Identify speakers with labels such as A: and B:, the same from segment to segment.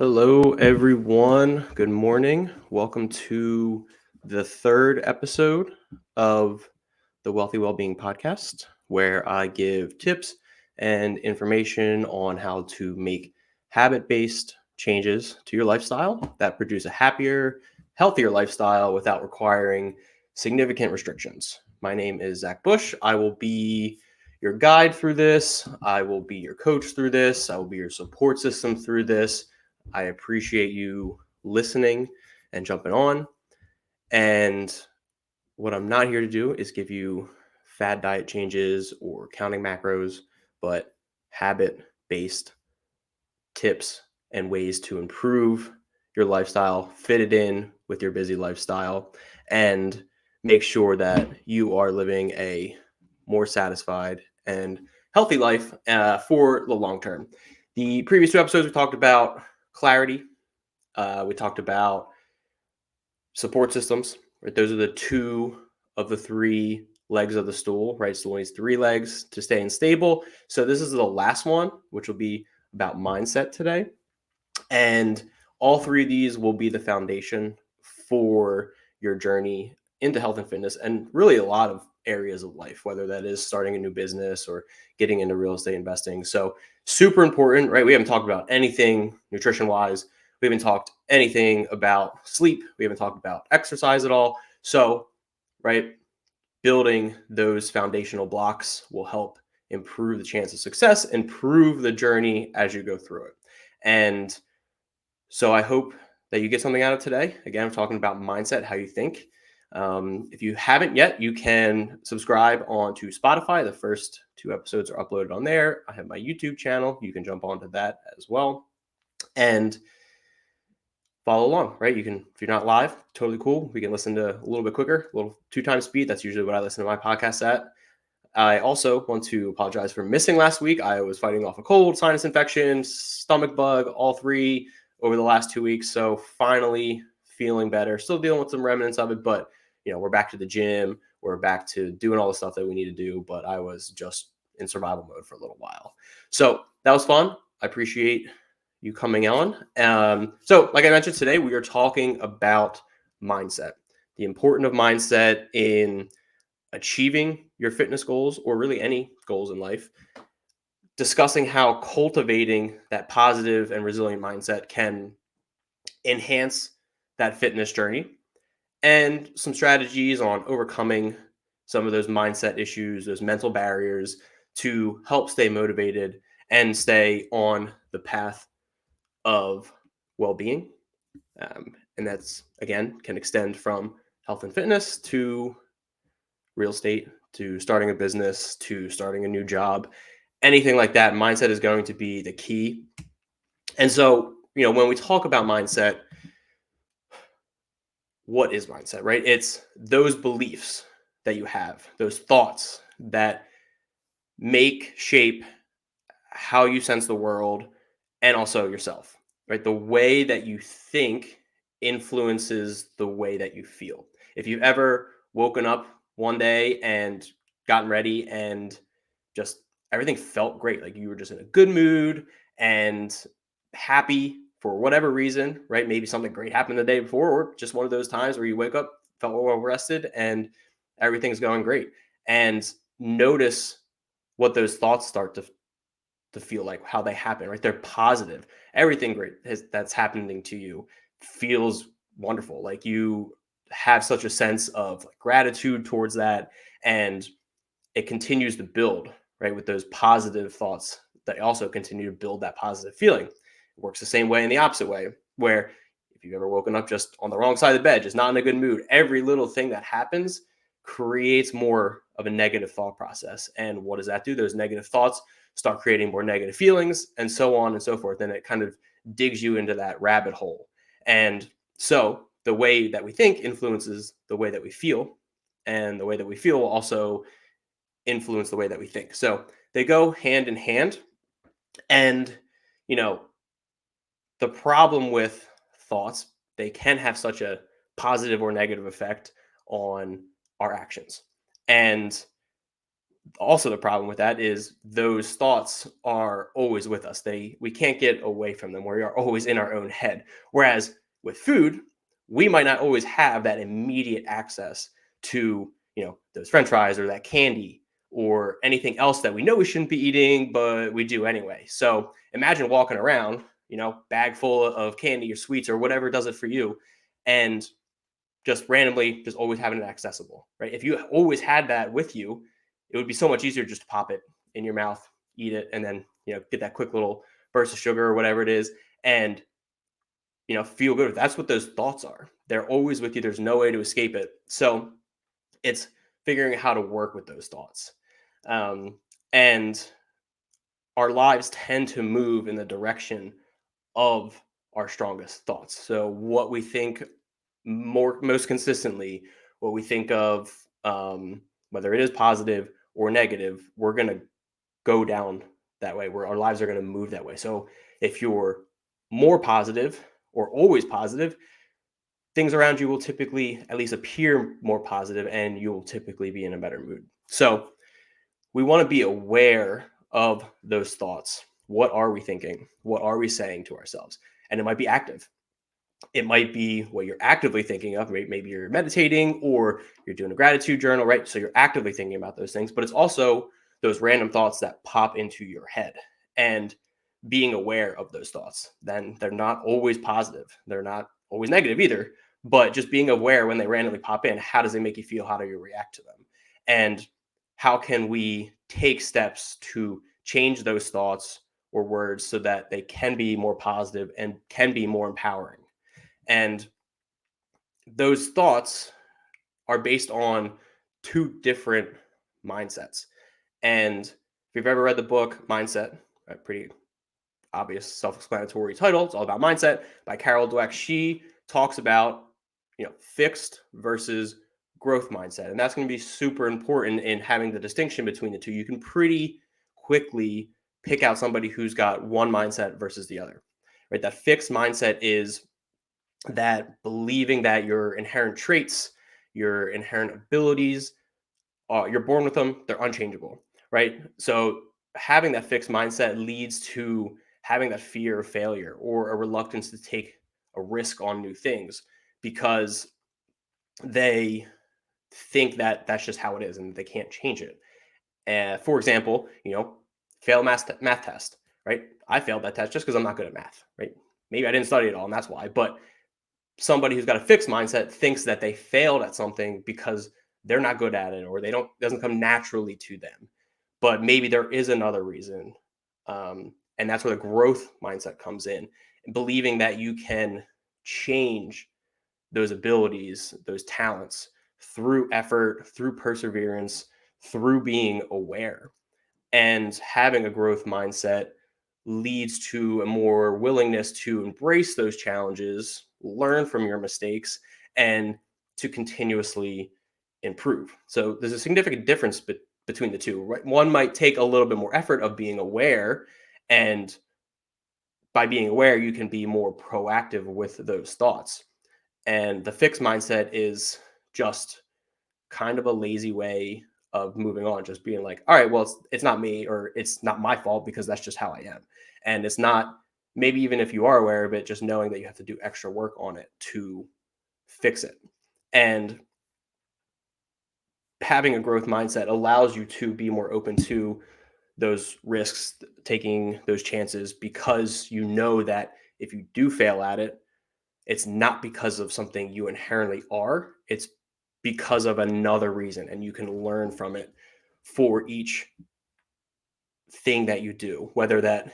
A: Hello, everyone. Good morning. Welcome to the third episode of the Wealthy Wellbeing podcast, where I give tips and information on how to make habit based changes to your lifestyle that produce a happier, healthier lifestyle without requiring significant restrictions. My name is Zach Bush. I will be your guide through this. I will be your coach through this. I will be your support system through this. I appreciate you listening and jumping on. And what I'm not here to do is give you fad diet changes or counting macros, but habit based tips and ways to improve your lifestyle, fit it in with your busy lifestyle, and make sure that you are living a more satisfied and healthy life for the long term. The previous two episodes, we talked about clarity. We talked about support systems, right? Those are the two of the three legs of the stool, right? Stool needs three legs to stay stable. So this is the last one, which will be about mindset today. And all three of these will be the foundation for your journey into health and fitness and really a lot of areas of life, whether that is starting a new business or getting into real estate investing. So super important, right? We haven't talked about anything nutrition wise. We haven't talked anything about sleep. We haven't talked about exercise at all. So, right, building those foundational blocks will help improve the chance of success, improve the journey as you go through it. And so I hope that you get something out of today. Again, I'm talking about mindset, how you think. If you haven't yet, you can subscribe onto Spotify. The first two episodes are uploaded on there. I have my YouTube channel. You can jump onto that as well and follow along, right? You can, if you're not live, totally cool. We can listen to a little bit quicker, a little 2 times speed. That's usually what I listen to my podcast at. I also want to apologize for missing last week. I was fighting off a cold, sinus infection, stomach bug, all three over the last 2 weeks. So finally feeling better, still dealing with some remnants of it, but we're back to the gym. We're back to doing all the stuff that we need to do. But I was just in survival mode for a little while. So that was fun. I appreciate you coming on. So like I mentioned today, we are talking about mindset, the importance of mindset in achieving your fitness goals or really any goals in life, discussing how cultivating that positive and resilient mindset can enhance that fitness journey, and some strategies on overcoming some of those mindset issues, those mental barriers to help stay motivated and stay on the path of well-being. And that's, again, can extend from health and fitness to real estate, to starting a business, to starting a new job, anything like that. Mindset is going to be the key. And so, when we talk about mindset, what is mindset, right? It's those beliefs that you have, those thoughts that shape how you sense the world and also yourself, right? The way that you think influences the way that you feel. If you've ever woken up one day and gotten ready and just everything felt great, like you were just in a good mood and happy for whatever reason, right? Maybe something great happened the day before, or just one of those times where you wake up, felt well rested, and everything's going great. And notice what those thoughts start to feel like, how they happen, right? They're positive. Everything great that's happening to you feels wonderful. Like you have such a sense of like gratitude towards that, and it continues to build, right? With those positive thoughts that also continue to build that positive feeling. It works the same way in the opposite way, where if you've ever woken up just on the wrong side of the bed, just not in a good mood, every little thing that happens creates more of a negative thought process. And what does that do? Those negative thoughts start creating more negative feelings and so on and so forth. And it kind of digs you into that rabbit hole. And so the way that we think influences the way that we feel, and the way that we feel will also influence the way that we think. So they go hand in hand. And, you know, the problem with thoughts, they can have such a positive or negative effect on our actions. And Also, the problem with that is those thoughts are always with us. We can't get away from them. We are always in our own head. Whereas with food, we might not always have that immediate access to, those french fries or that candy or anything else that we know we shouldn't be eating, but we do anyway. So imagine walking around, bag full of candy or sweets or whatever does it for you, and just randomly just always having it accessible, right? If you always had that with you, it would be so much easier just to pop it in your mouth, eat it, and then, get that quick little burst of sugar or whatever it is, and, feel good. That's what those thoughts are. They're always with you. There's no way to escape it. So it's figuring out how to work with those thoughts. And our lives tend to move in the direction of our strongest thoughts. So what we think most consistently, what we think of, whether it is positive or negative, we're going to go down that way, where our lives are going to move that way. So if you're more positive or always positive, things around you will typically at least appear more positive, and you'll typically be in a better mood. So we want to be aware of those thoughts. What are we thinking? What are we saying to ourselves? And it might be active. It might be what you're actively thinking of. Maybe you're meditating or you're doing a gratitude journal, right? So you're actively thinking about those things, but it's also those random thoughts that pop into your head, and being aware of those thoughts. Then they're not always positive. They're not always negative either, but just being aware when they randomly pop in, how does it make you feel? How do you react to them? And how can we take steps to change those thoughts or words so that they can be more positive and can be more empowering? And those thoughts are based on two different mindsets. And if you've ever read the book Mindset, a pretty obvious self-explanatory title, it's all about mindset, by Carol Dweck. She talks about, fixed versus growth mindset. And that's going to be super important in having the distinction between the two. You can pretty quickly pick out somebody who's got one mindset versus the other. Right? That fixed mindset is that believing that your inherent traits, your inherent abilities, you're born with them, they're unchangeable, right? So having that fixed mindset leads to having that fear of failure or a reluctance to take a risk on new things, because they think that that's just how it is and they can't change it. For example, fail math test, right? I failed that test just because I'm not good at math, right? Maybe I didn't study at all, and that's why. But somebody who's got a fixed mindset thinks that they failed at something because they're not good at it, or they don't doesn't come naturally to them. But maybe there is another reason, and that's where the growth mindset comes in, believing that you can change those abilities, those talents, through effort, through perseverance, through being aware. And having a growth mindset leads to a more willingness to embrace those challenges, learn from your mistakes, and to continuously improve. So there's a significant difference between the two, right? One might take a little bit more effort of being aware, and by being aware, you can be more proactive with those thoughts. And the fixed mindset is just kind of a lazy way of moving on, just being like, all right, well, it's not me, or it's not my fault because that's just how I am. And it's not, maybe even if you are aware of it, just knowing that you have to do extra work on it to fix it. And having a growth mindset allows you to be more open to those risks, taking those chances, because you know that if you do fail at it, it's not because of something you inherently are, it's because of another reason, and you can learn from it for each thing that you do, whether that,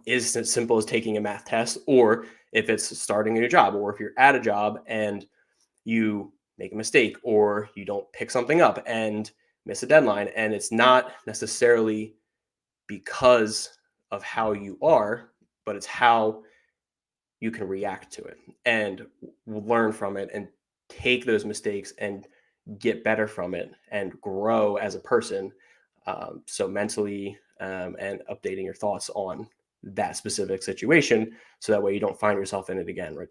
A: is as simple as taking a math test, or if it's starting a new job, or if you're at a job and you make a mistake, or you don't pick something up and miss a deadline, and it's not necessarily because of how you are, but it's how you can react to it and learn from it and take those mistakes and get better from it and grow as a person. So mentally, and updating your thoughts on that specific situation, so that way you don't find yourself in it again, right?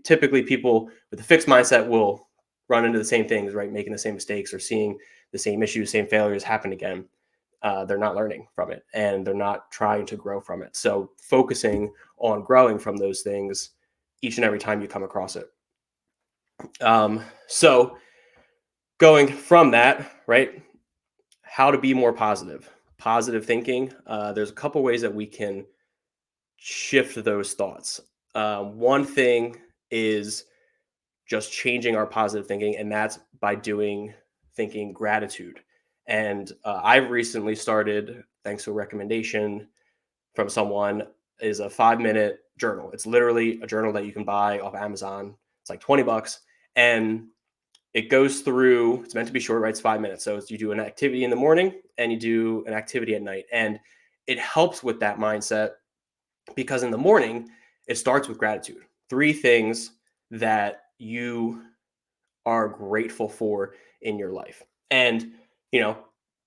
A: Typically people with a fixed mindset will run into the same things, right? Making the same mistakes or seeing the same issues, same failures happen again. they're not learning from it and they're not trying to grow from it. So focusing on growing from those things each and every time you come across it. So going from that, right? How to be more positive. Positive thinking. There's a couple ways that we can shift those thoughts. One thing is just changing our positive thinking, and that's by doing thinking gratitude. And I've recently started, thanks to a recommendation from someone, is a 5 minute journal. It's literally a journal that you can buy off Amazon. It's like $20, and it goes through. It's meant to be short, right? It's 5 minutes. So you do an activity in the morning and you do an activity at night, and it helps with that mindset because in the morning it starts with gratitude. Three things that you are grateful for in your life. And, you know,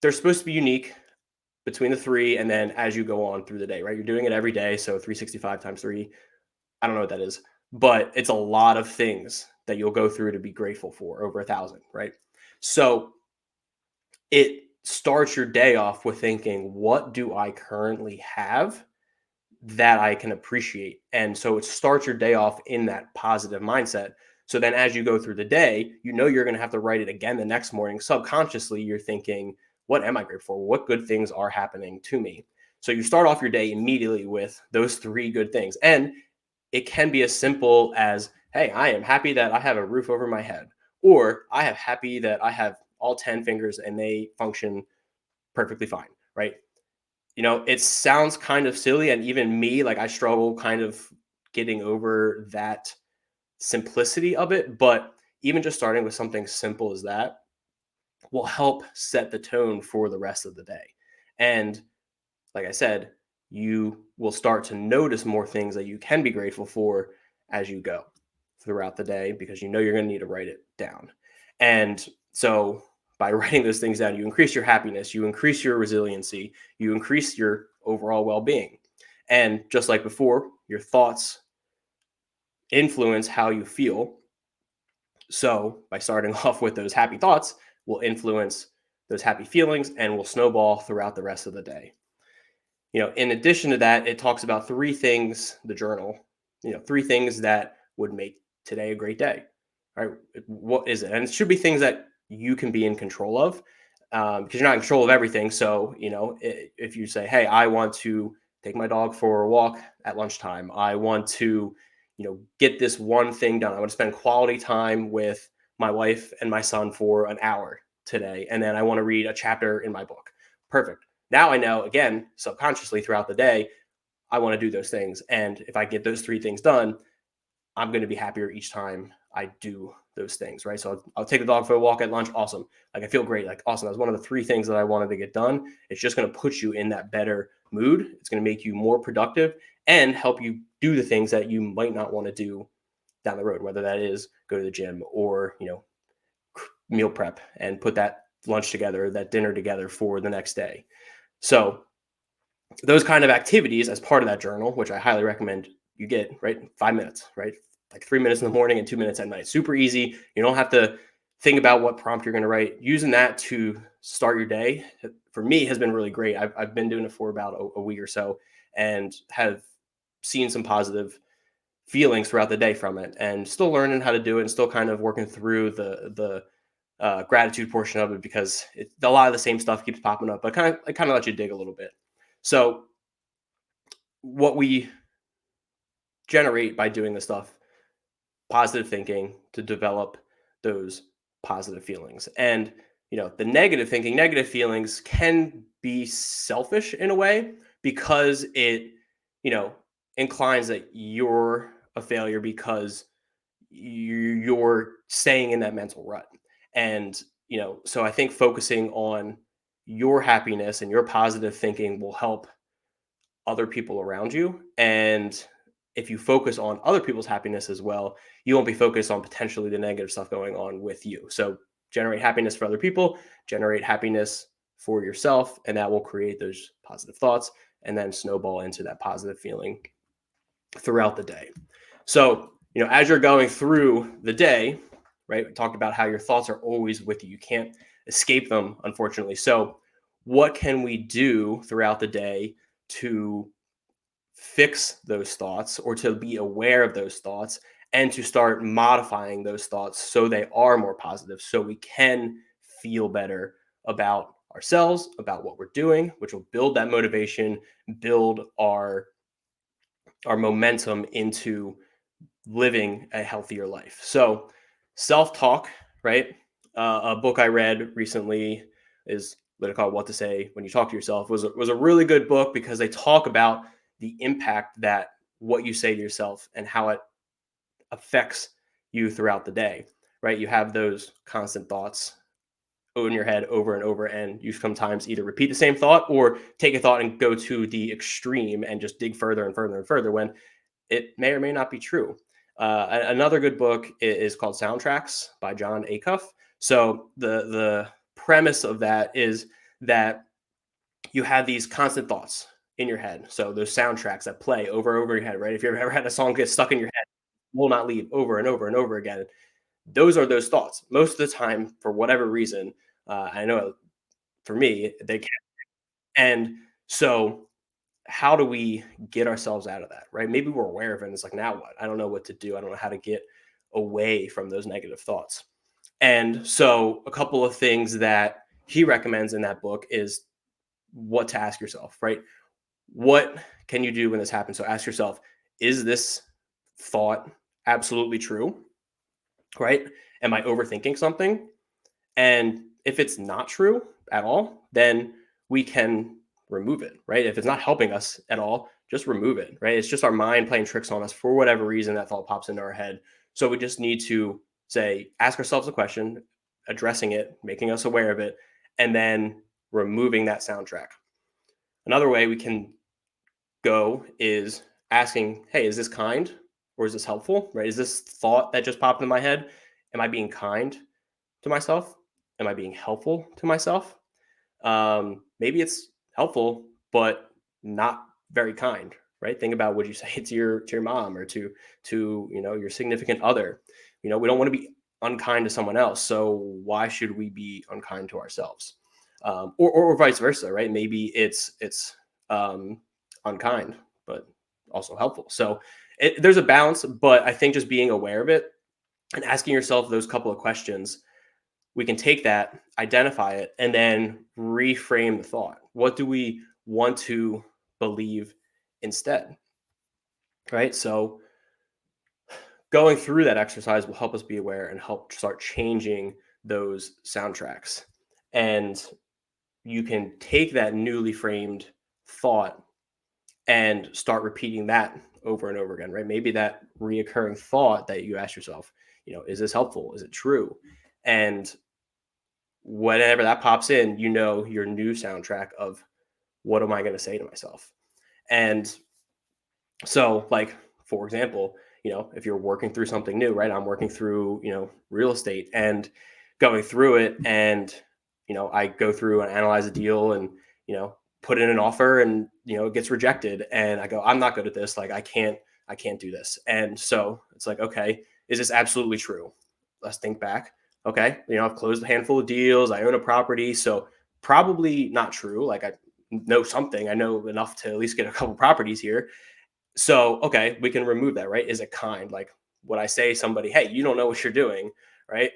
A: they're supposed to be unique between the three. And then as you go on through the day, right? You're doing it every day. So 365 times three, I don't know what that is, but it's a lot of things that you'll go through to be grateful for, over 1,000, right? So it starts your day off with thinking, what do I currently have that I can appreciate? And so it starts your day off in that positive mindset. So then as you go through the day, you know you're going to have to write it again the next morning. Subconsciously, you're thinking, what am I grateful for? What good things are happening to me? So you start off your day immediately with those three good things. And it can be as simple as, hey, I am happy that I have a roof over my head, or I am happy that I have all 10 fingers and they function perfectly fine, right? It sounds kind of silly. And even me, like, I struggle kind of getting over that simplicity of it. But even just starting with something simple as that will help set the tone for the rest of the day. And like I said, you will start to notice more things that you can be grateful for as you go throughout the day, because you know you're going to need to write it down. And so by writing those things down, you increase your happiness, you increase your resiliency, you increase your overall well being. And just like before, your thoughts influence how you feel. So by starting off with those happy thoughts, will influence those happy feelings and will snowball throughout the rest of the day. In addition to that, it talks about three things, the journal, three things that would make today a great day. All right. What is it? And it should be things that you can be in control of, because you're not in control of everything. So, if you say, hey, I want to take my dog for a walk at lunchtime, I want to, get this one thing done. I want to spend quality time with my wife and my son for an hour today. And then I want to read a chapter in my book. Perfect. Now I know, again, subconsciously throughout the day, I want to do those things. And if I get those three things done, I'm going to be happier each time I do those things, right? So I'll take the dog for a walk at lunch. Awesome. Like, I feel great. Like, awesome. That was one of the three things that I wanted to get done. It's just going to put you in that better mood. It's going to make you more productive and help you do the things that you might not want to do down the road, whether that is go to the gym or, meal prep and put that lunch together, that dinner together for the next day. So those kind of activities as part of that journal, which I highly recommend you get, right? 5 minutes, right? Like 3 minutes in the morning and 2 minutes at night. Super easy. You don't have to think about what prompt you're going to write. Using that to start your day, for me, has been really great. I've been doing it for about a week or so and have seen some positive feelings throughout the day from it, and still learning how to do it and still kind of working through the gratitude portion of it, because a lot of the same stuff keeps popping up, but it kind of lets you dig a little bit. So what we generate by doing this stuff, positive thinking to develop those positive feelings. And the negative thinking, negative feelings can be selfish in a way, because it you know inclines that you're a failure because you're staying in that mental rut. And so I think focusing on your happiness and your positive thinking will help other people around you. And if you focus on other people's happiness as well, you won't be focused on potentially the negative stuff going on with you. So generate happiness for other people, generate happiness for yourself, and that will create those positive thoughts and then snowball into that positive feeling throughout the day. So, as you're going through the day, right, we talked about how your thoughts are always with you. You can't escape them, unfortunately. So what can we do throughout the day to fix those thoughts or to be aware of those thoughts and to start modifying those thoughts so they are more positive so we can feel better about ourselves, about what we're doing, which will build that motivation, build our momentum into living a healthier life. So, self-talk, right? A book I read recently is literally called "What to Say When You Talk to Yourself." Was a really good book because they talk about the impact that what you say to yourself and how it affects you throughout the day. Right? You have those constant thoughts in your head over and over, and you sometimes either repeat the same thought or take a thought and go to the extreme and just dig further and further and further when it may or may not be true. Another good book is called Soundtracks by John Acuff. So the premise of that is that you have these constant thoughts in your head. So those soundtracks that play over and over your head, right? If you've ever had a song get stuck in your head, will not leave over and over and over again. Those are those thoughts. Most of the time, for whatever reason, I know for me, they can. And so how do we get ourselves out of that, right? Maybe we're aware of it and it's like, now what? I don't know what to do. I don't know how to get away from those negative thoughts. And so a couple of things that he recommends in that book is what to ask yourself, right? What can you do when this happens? So ask yourself, is this thought absolutely true, right? Am I overthinking something? And if it's not true at all, then we can remove it, right? If it's not helping us at all, just remove it, right? It's just our mind playing tricks on us for whatever reason that thought pops into our head. So we just need to say, ask ourselves a question, addressing it, making us aware of it, and then removing that soundtrack. Another way we can go is asking, hey, is this kind or is this helpful, right? Is this thought that just popped in my head? Am I being kind to myself? Am I being helpful to myself? Maybe it's helpful, but not very kind, right? Think about would you say it to your mom or to your significant other. We don't want to be unkind to someone else, so why should we be unkind to ourselves? Or vice versa, right? Maybe it's um, unkind, but also helpful. So there's a balance, but I think just being aware of it and asking yourself those couple of questions, we can take that, identify it, and then reframe the thought. What do we want to believe instead? Right. So going through that exercise will help us be aware and help start changing those soundtracks. And you can take that newly framed thought and start repeating that over and over again, right? Maybe that reoccurring thought that you ask yourself, is this helpful? Is it true? And whenever that pops in, your new soundtrack of what am I going to say to myself? And so, like, for example, if you're working through something new, right? I'm working through, real estate and going through it. And, I go through and analyze a deal and, put in an offer and, it gets rejected. And I go, I'm not good at this. Like, I can't do this. And so it's like, okay, is this absolutely true? Let's think back. Okay. I've closed a handful of deals. I own a property. So probably not true. Like, I know something. I know enough to at least get a couple properties here. So, okay, we can remove that, right? Is it kind? Like, would I say somebody, hey, you don't know what you're doing, right?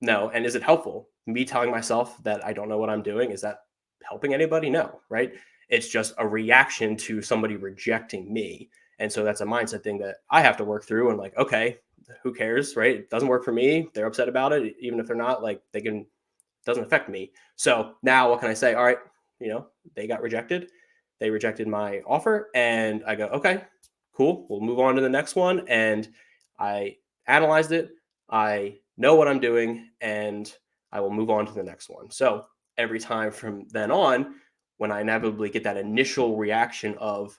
A: No. And is it helpful? Me telling myself that I don't know what I'm doing, is that helping anybody? No, right? It's just a reaction to somebody rejecting me. And so that's a mindset thing that I have to work through and like, okay, who cares, right? It doesn't work for me. They're upset about it. Even if they're not, like, they can, doesn't affect me. So now what can I say? All right, you know, they got rejected. They rejected my offer. And I go, okay, cool. We'll move on to the next one. And I analyzed it. I know what I'm doing and I will move on to the next one. So every time from then on, when I inevitably get that initial reaction of,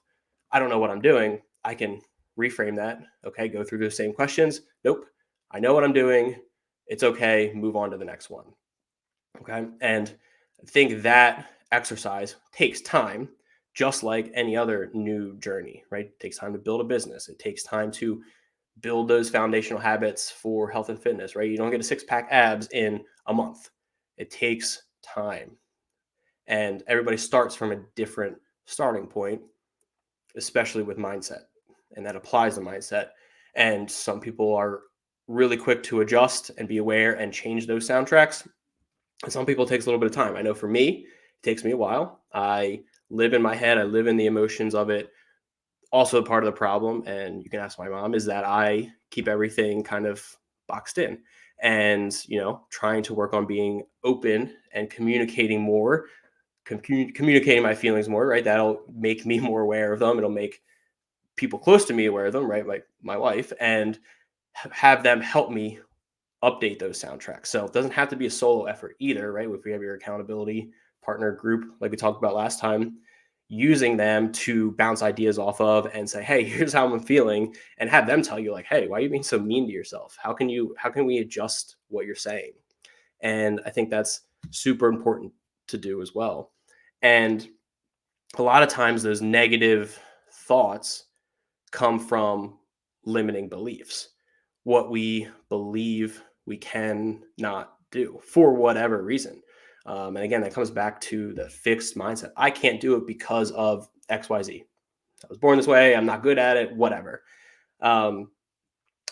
A: I don't know what I'm doing, I can reframe that. Okay, go through those same questions. Nope, I know what I'm doing. It's okay. Move on to the next one. Okay. And I think that exercise takes time, just like any other new journey, right? It takes time to build a business. It takes time to build those foundational habits for health and fitness, right? You don't get a six pack abs in a month. It takes time. And everybody starts from a different starting point, especially with mindset. And that applies to mindset. And some people are really quick to adjust and be aware and change those soundtracks. And some people it takes a little bit of time. I know for me, it takes me a while. I live in my head, I live in the emotions of it. Also, part of the problem, and you can ask my mom, is that I keep everything kind of boxed in. And, trying to work on being open and communicating more, communicating my feelings more, right? That'll make me more aware of them. It'll make people close to me aware of them, right? Like my wife, and have them help me update those soundtracks. So it doesn't have to be a solo effort either, right? If we have your accountability partner group, like we talked about last time, using them to bounce ideas off of and say, hey, here's how I'm feeling, and have them tell you, like, hey, why are you being so mean to yourself? How can we adjust what you're saying? And I think that's super important to do as well. And a lot of times those negative thoughts come from limiting beliefs, what we believe we can not do for whatever reason. And again, that comes back to the fixed mindset. I can't do it because of XYZ. I was born this way. I'm not good at it, whatever. Um,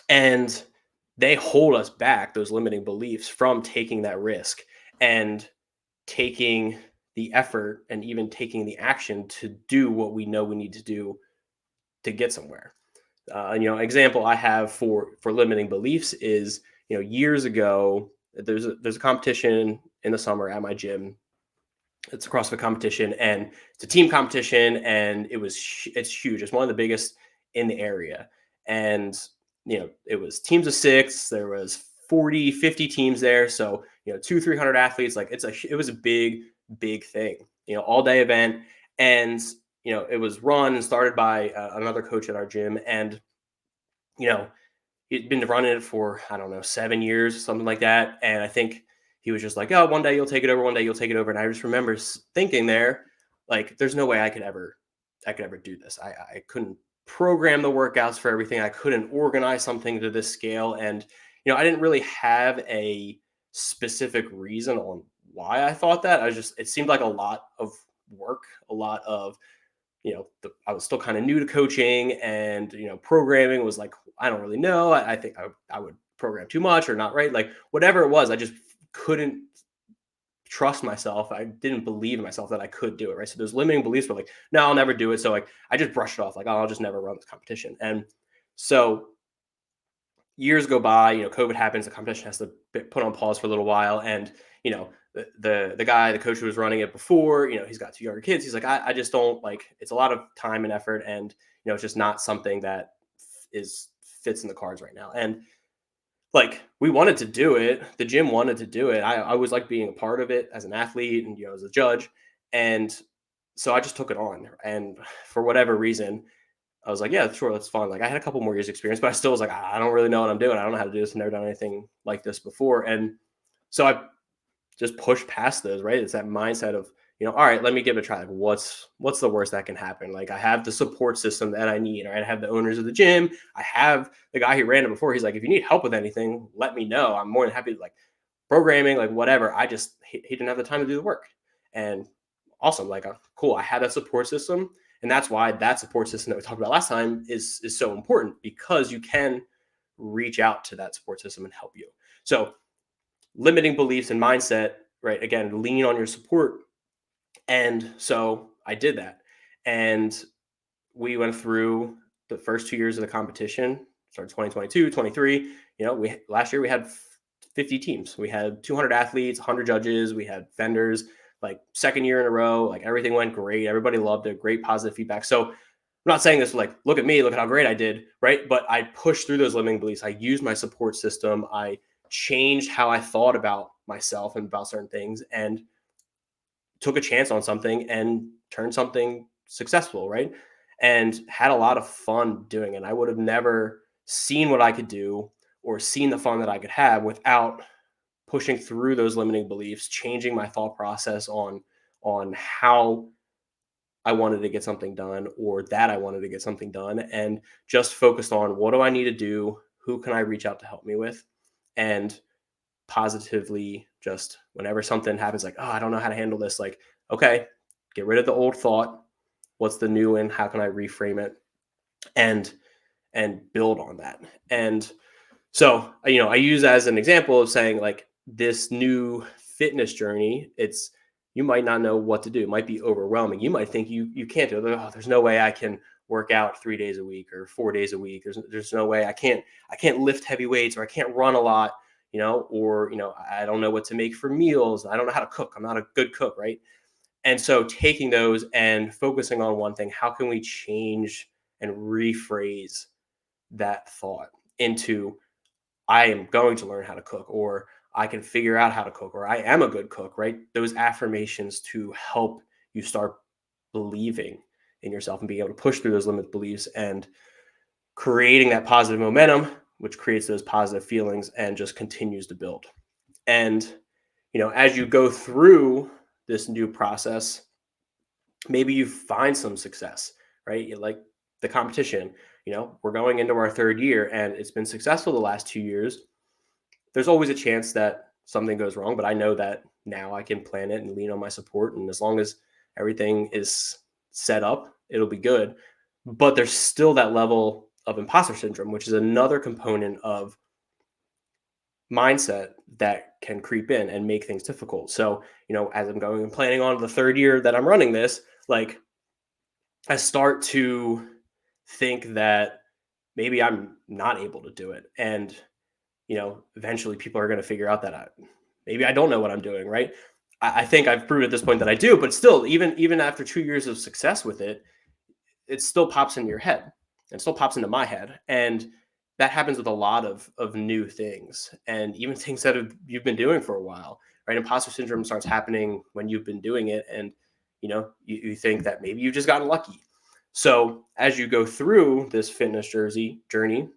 A: and they hold us back, those limiting beliefs, from taking that risk and taking the effort and even taking the action to do what we know we need to do to get somewhere. Example I have for limiting beliefs is, years ago there's a competition in the summer at my gym. It's a CrossFit competition, and it's a team competition, and it's huge. It's one of the biggest in the area. And it was teams of six. There was 40, 50 teams there, so 300 athletes. Like it was a big thing, all day event. And it was run and started by another coach at our gym. And you know he'd been running it for, I don't know, 7 years, something like that. And I think he was just like, oh, one day you'll take it over, one day you'll take it over. And I just remember thinking there, like, there's no way I could ever do this. I couldn't program the workouts for everything. I couldn't organize something to this scale. And I didn't really have a specific reason on why I thought that. It seemed like a lot of work, a lot of I was still kind of new to coaching, and programming was like, I don't really know. I think I would program too much or not right, like whatever it was. I just couldn't trust myself. I didn't believe in myself that I could do it, right? So those limiting beliefs were like, no, I'll never do it. So like I just brushed it off, like, oh, I'll just never run this competition. And so years go by, COVID happens, the competition has to be put on pause for a little while. And, the guy, the coach who was running it before, he's got two younger kids. He's like, I just don't, like, it's a lot of time and effort. And, it's just not something that is fits in the cards right now. And like, we wanted to do it. The gym wanted to do it. I was like being a part of it as an athlete and, as a judge. And so I just took it on. And for whatever reason, I was like, yeah, sure, that's fun. Like, I had a couple more years experience, but I still was like, I don't really know what I'm doing. I don't know how to do this. I've never done anything like this before. And so I just pushed past those, right? It's that mindset of, all right, let me give it a try. Like, what's the worst that can happen? Like, I have the support system that I need. Right? I have the owners of the gym. I have the guy who ran it before. He's like, if you need help with anything, let me know. I'm more than happy to, like, programming, like whatever. He didn't have the time to do the work. And awesome, like, cool. I had that support system. And that's why that support system that we talked about last time is so important, because you can reach out to that support system and help you. So limiting beliefs and mindset, right? Again, lean on your support. And so I did that. And we went through the first 2 years of the competition, started 2022, 23. We last year we had 50 teams. We had 200 athletes, 100 judges, we had vendors. Like, second year in a row, like, everything went great. Everybody loved it. Great positive feedback. So I'm not saying this like, look at me, look at how great I did, right? But I pushed through those limiting beliefs. I used my support system. I changed how I thought about myself and about certain things, and took a chance on something and turned something successful, right? And had a lot of fun doing it. I would have never seen what I could do or seen the fun that I could have without pushing through those limiting beliefs, changing my thought process on how I wanted to get something done, or that I wanted to get something done, and just focused on, what do I need to do? Who can I reach out to help me with? And positively, just whenever something happens, like, oh, I don't know how to handle this, like, okay, get rid of the old thought. What's the new and how can I reframe it and build on that? And so, I use as an example of saying like this new fitness journey, you might not know what to do. It might be overwhelming. You might think you can't do it. Oh, there's no way I can work out 3 days a week or 4 days a week. There's no way I can't lift heavy weights, or I can't run a lot, or I don't know what to make for meals. I don't know how to cook. I'm not a good cook, right? And so taking those and focusing on one thing, how can we change and rephrase that thought into I am going to learn how to cook, or I can figure out how to cook, or I am a good cook, right? Those affirmations to help you start believing in yourself and being able to push through those limited beliefs and creating that positive momentum, which creates those positive feelings and just continues to build. And, as you go through this new process, maybe you find some success, right? Like the competition, we're going into our third year and it's been successful the last 2 years. There's always a chance that something goes wrong, but I know that now I can plan it and lean on my support. And as long as everything is set up, it'll be good. But there's still that level of imposter syndrome, which is another component of mindset that can creep in and make things difficult. So, as I'm going and planning on the third year that I'm running this, like I start to think that maybe I'm not able to do it. And, eventually people are going to figure out that maybe I don't know what I'm doing, right? I think I've proved at this point that I do, but still, even after 2 years of success with it, it still pops into your head. It still pops into my head. And that happens with a lot of new things and even things that you've been doing for a while, right? Imposter syndrome starts happening when you've been doing it. And, you think that maybe you've just gotten lucky. So as you go through this fitness journey,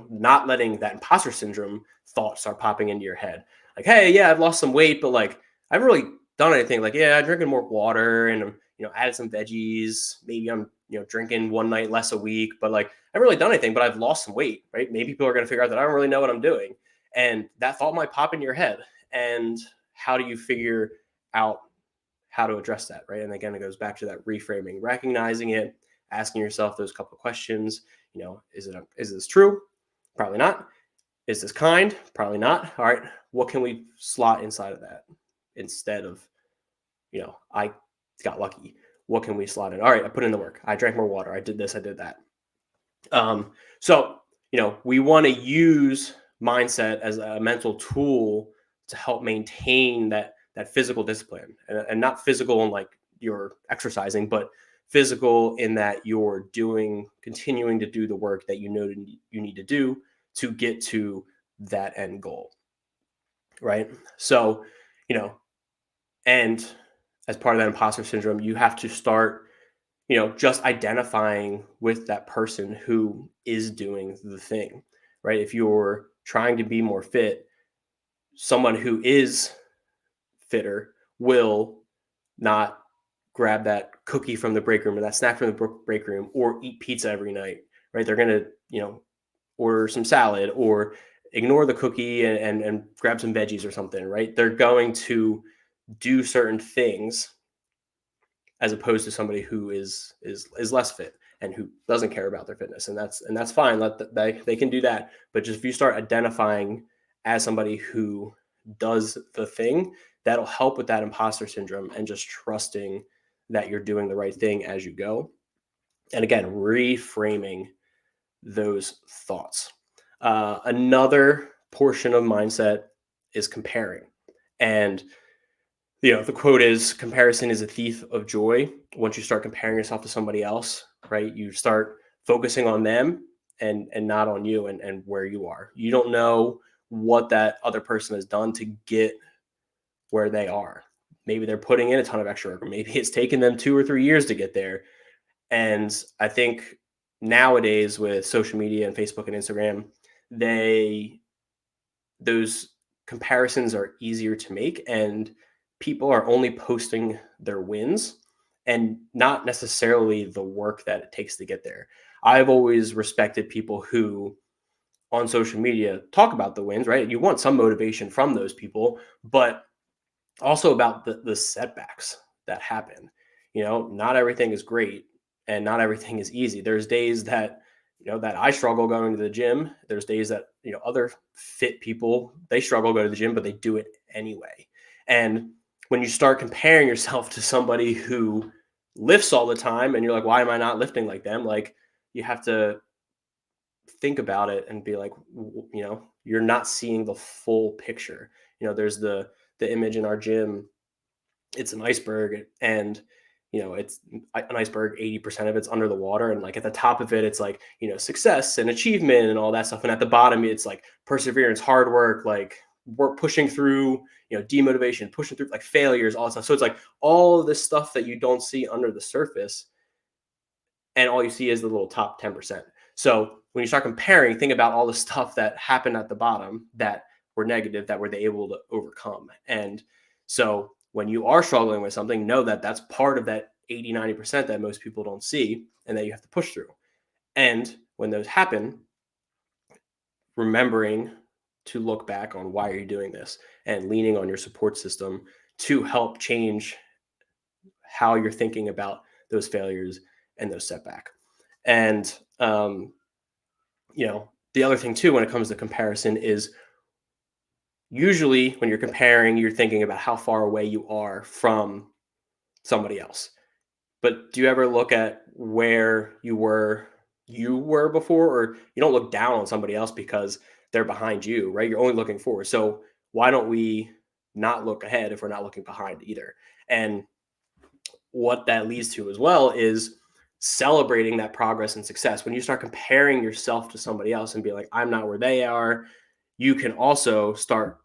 A: not letting that imposter syndrome thought start popping into your head. Like, hey, yeah, I've lost some weight, but like, I haven't really done anything. Like, yeah, I'm drinking more water and I'm, added some veggies. Maybe I'm, drinking one night less a week, but like, I haven't really done anything, but I've lost some weight, right? Maybe people are going to figure out that I don't really know what I'm doing. And that thought might pop in your head. And how do you figure out how to address that, right? And again, it goes back to that reframing, recognizing it, asking yourself those couple of questions. Is this true? Probably not. Is this kind? Probably not. All right, what can we slot inside of that instead of, I got lucky? What can we slot in? All right, I put in the work. I drank more water. I did this. I did that. So we want to use mindset as a mental tool to help maintain that physical discipline, and not physical in like you're exercising, but physical in that you're continuing to do the work that you need to do to get to that end goal, right? So, you know, and as part of that imposter syndrome, you have to start, just identifying with that person who is doing the thing, right? If you're trying to be more fit, someone who is fitter will not grab that cookie from the break room or that snack from the break room or eat pizza every night, right? They're going to, order some salad or ignore the cookie and grab some veggies or something, right? They're going to do certain things as opposed to somebody who is less fit and who doesn't care about their fitness, and that's fine. They can do that, but just if you start identifying as somebody who does the thing, that'll help with that imposter syndrome and just trusting that you're doing the right thing as you go. And again, reframing those thoughts. Another portion of mindset is comparing, and the quote is comparison is a thief of joy. Once you start comparing yourself to somebody else, right, you start focusing on them and not on you and where you are. You don't know what that other person has done to get where they are. Maybe they're putting in a ton of extra work, or maybe it's taken them 2 or 3 years to get there. And I think nowadays with social media and Facebook and Instagram, they those comparisons are easier to make, and people are only posting their wins and not necessarily the work that it takes to get there. I've always respected people who on social media talk about the wins, right? You want some motivation from those people, but Also about the setbacks that happen. Not everything is great and not everything is easy. There's days that that I struggle going to the gym. There's days that other fit people, they struggle go to the gym, but they do it anyway. And when you start comparing yourself to somebody who lifts all the time and you're like, why am I not lifting like them? Like, you have to think about it and be like, you're not seeing the full picture. There's the image in our gym. It's an iceberg, and it's an iceberg. 80% of it's under the water, and like at the top of it, it's like success and achievement and all that stuff, and at the bottom it's like perseverance, hard work, like work, pushing through, demotivation, pushing through, like failures, all that stuff. So it's like all of this stuff that you don't see under the surface, and all you see is the little top 10%. So when you start comparing, think about all the stuff that happened at the bottom that were negative, that were they able to overcome. And so when you are struggling with something, know that that's part of that 80, 90% that most people don't see and that you have to push through. And when those happen, remembering to look back on why are you doing this and leaning on your support system to help change how you're thinking about those failures and those setbacks. And the other thing too, when it comes to comparison, is usually when you're comparing, you're thinking about how far away you are from somebody else. But do you ever look at where you were before, or you don't look down on somebody else because they're behind you, right? You're only looking forward. So why don't we not look ahead if we're not looking behind either? And what that leads to as well is celebrating that progress and success. When you start comparing yourself to somebody else and be like, I'm not where they are, you can also start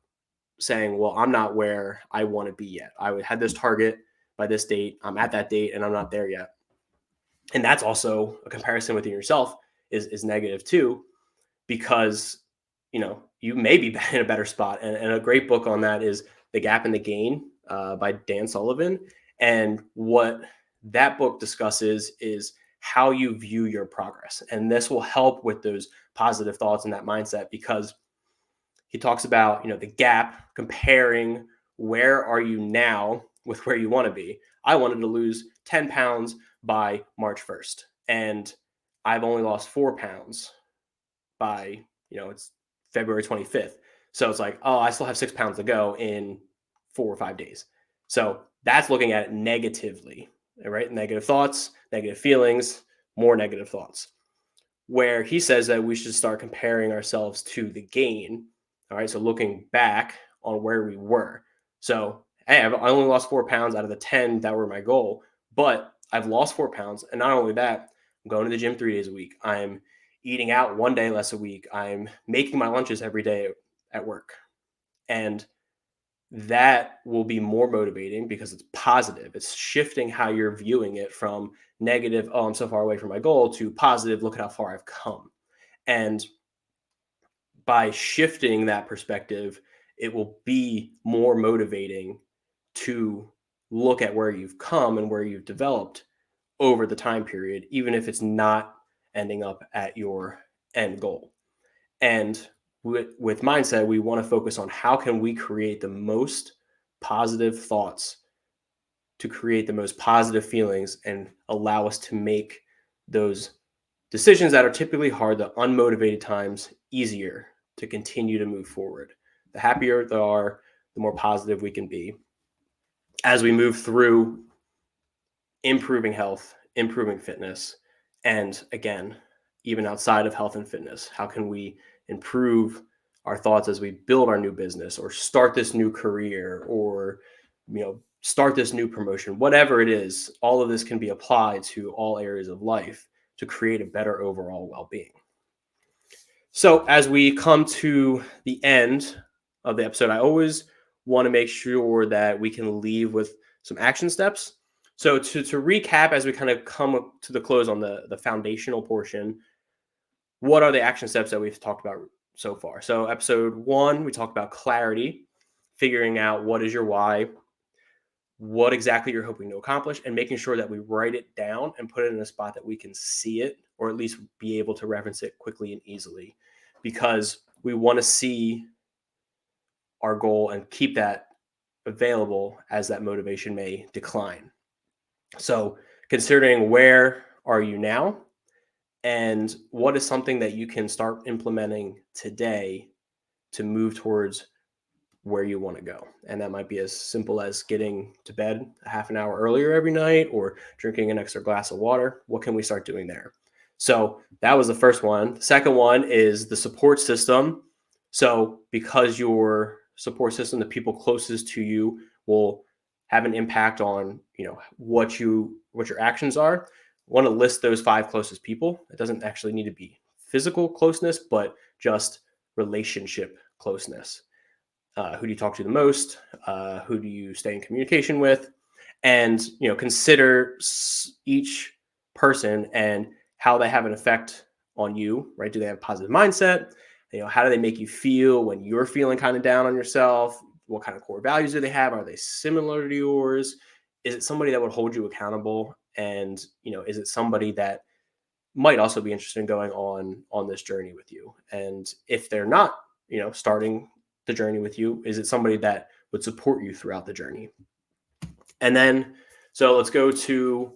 A: saying, well, I'm not where I want to be yet. I had this target by this date. I'm at that date and I'm not there yet. And that's also a comparison within yourself is negative too, because you may be in a better spot. And a great book on that is The Gap and the Gain by Dan Sullivan. And what that book discusses is how you view your progress. And this will help with those positive thoughts and that mindset, because he talks about the gap, comparing where are you now with where you want to be. I wanted to lose 10 pounds by March 1st, and I've only lost 4 pounds by it's February 25th. So it's like, oh, I still have 6 pounds to go in 4 or 5 days. So that's looking at it negatively, right? Negative thoughts, negative feelings, more negative thoughts. Where he says that we should start comparing ourselves to the gain. All right. So looking back on where we were. So, hey, I only lost 4 pounds out of the 10 that were my goal, but I've lost 4 pounds. And not only that, I'm going to the gym 3 days a week. I'm eating out one day less a week. I'm making my lunches every day at work. And that will be more motivating because it's positive. It's shifting how you're viewing it from negative, oh, I'm so far away from my goal, to positive, look at how far I've come. And by shifting that perspective, it will be more motivating to look at where you've come and where you've developed over the time period, even if it's not ending up at your end goal. And with mindset, we want to focus on how can we create the most positive thoughts to create the most positive feelings and allow us to make those decisions that are typically hard, the unmotivated times, easier to continue to move forward. The happier they are, the more positive we can be as we move through improving health, improving fitness, and again, even outside of health and fitness, how can we improve our thoughts as we build our new business or start this new career or start this new promotion, whatever it is. All of this can be applied to all areas of life to create a better overall well-being. So as we come to the end of the episode, I always want to make sure that we can leave with some action steps. So to recap, as we kind of come to the close on the foundational portion, what are the action steps that we've talked about so far? So episode 1, we talked about clarity, figuring out what is your why, what exactly you're hoping to accomplish, and making sure that we write it down and put it in a spot that we can see it, or at least be able to reference it quickly and easily, because we want to see our goal and keep that available as that motivation may decline. So, considering where are you now and what is something that you can start implementing today to move towards where you want to go. And that might be as simple as getting to bed a half an hour earlier every night or drinking an extra glass of water. What can we start doing there? So that was the first one. The second one is the support system. So because your support system, the people closest to you will have an impact on, what your actions are. Want to list those five closest people. It doesn't actually need to be physical closeness, but just relationship closeness. Who do you talk to the most? Who do you stay in communication with? And consider each person and how they have an effect on you. Right? Do they have a positive mindset? How do they make you feel when you're feeling kind of down on yourself? What kind of core values do they have? Are they similar to yours? Is it somebody that would hold you accountable? And is it somebody that might also be interested in going on this journey with you? And if they're not, starting the journey with you, is it somebody that would support you throughout the journey? And then, so let's go to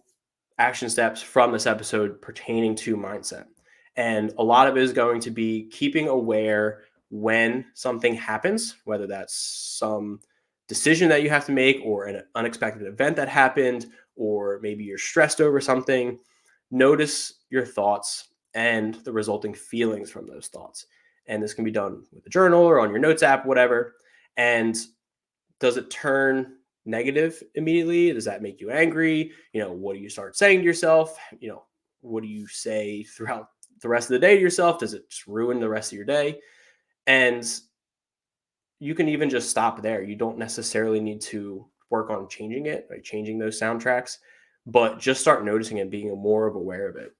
A: action steps from this episode pertaining to mindset. And a lot of it is going to be keeping aware when something happens, whether that's some decision that you have to make or an unexpected event that happened, or maybe you're stressed over something. Notice your thoughts and the resulting feelings from those thoughts. And this can be done with a journal or on your notes app, whatever. And does it turn negative immediately? Does that make you angry? What do you start saying to yourself? What do you say throughout the rest of the day to yourself? Does it just ruin the rest of your day? And you can even just stop there. You don't necessarily need to work on changing it, like changing those soundtracks, but just start noticing and being more of aware of it.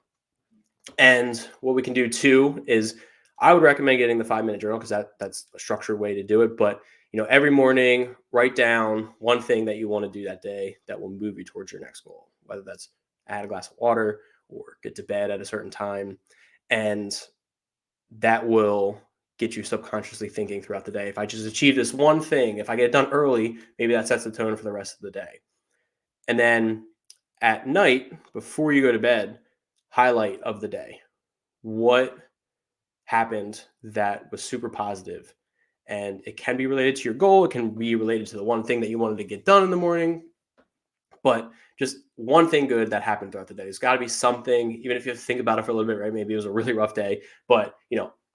A: And what we can do too is I would recommend getting the 5-minute journal because that's a structured way to do it. But every morning, write down one thing that you want to do that day that will move you towards your next goal, whether that's add a glass of water or get to bed at a certain time. And that will get you subconsciously thinking throughout the day. If I just achieve this one thing, if I get it done early, maybe that sets the tone for the rest of the day. And then at night, before you go to bed, highlight of the day. What happened that was super positive? And it can be related to your goal. It can be related to the one thing that you wanted to get done in the morning, but just one thing good that happened throughout the day. There's got to be something, even if you have to think about it for a little bit, right? Maybe it was a really rough day, but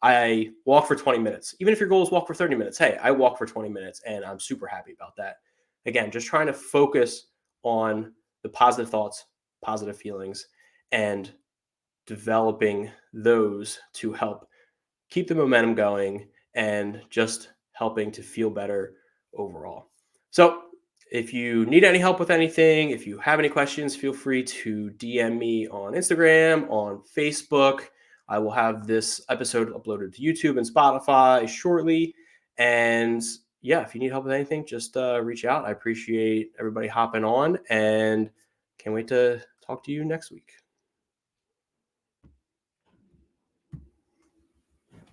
A: I walked for 20 minutes. Even if your goal is walk for 30 minutes, hey, I walk for 20 minutes and I'm super happy about that. Again, just trying to focus on the positive thoughts, positive feelings, and developing those to help keep the momentum going and just helping to feel better overall. So, if you need any help with anything, if you have any questions, feel free to DM me on Instagram, on Facebook. I will have this episode uploaded to YouTube and Spotify shortly. And yeah, if you need help with anything, just reach out. I appreciate everybody hopping on and can't wait to talk to you next week.